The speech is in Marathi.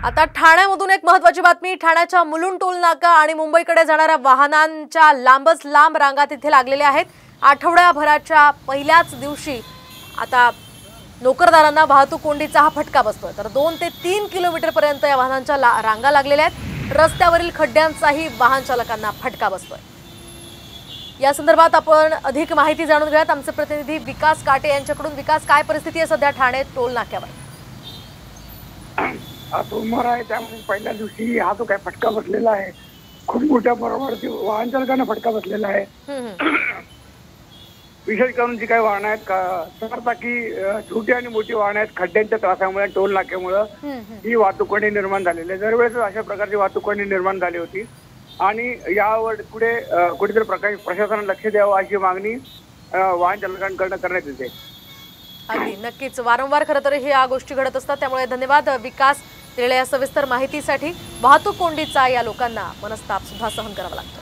आता ठाण्यामधून एक महत्त्वाची बातमी। ठाण्याच्या मुलुंड टोल नाका आणि मुंबईकडे जाणाऱ्या वाहनांच्या लांबच लांब रांगा तिथे लागलेल्या आहेत। आठवड्याभराच्या पहिल्याच दिवशी आता नोकरदारांना वाहतूक कोंडीचा हा फटका बसतोय। तर 2 ते 3 किलोमीटर पर्यंत या वाहनांच्या रांगा लागलेल्या आहेत। रस्त्यावरील खड्ड्यांचाही वाहन चालकांना फटका बसतोय। या संदर्भात आपण अधिक माहिती जाणून घेऊयात आमचे प्रतिनिधी विकास काटे यांच्याकडून। विकास, काय परिस्थिती आहे सध्या ठाणे टोल नाक्यावर? सोमवार आहे त्यामुळे पहिल्या दिवशी हा जो काय फटका बसलेला आहे, खूप मोठ्या प्रमाणावरती वाहन चालकांना फटका बसलेला आहे। विशेष करून जी काही वाहनं आहेत, चारचाकी छोटी आणि मोठी वाहनं आहेत, खड्ड्यांच्या त्रासामुळे टोल नाक्यामुळे ही वाहतूक कोंडी निर्माण झालेली आहे। दरवेळेस अशा प्रकारची वाहतूक कोंडी निर्माण झाली होती आणि यावर पुढे कुठेतरी प्रशासनाने लक्ष द्यावं अशी मागणी वाहन चालकांकडून करण्यात येते। अगदी नक्कीच, वारंवार खरं तर ह्या गोष्टी घडत असतात। त्यामुळे धन्यवाद विकास, दिलेल्या सविस्तर माहितीसाठी। वाहतूक कोंडीचा या लोकांना मनस्ताप सुद्धा सहन करावा लागतो।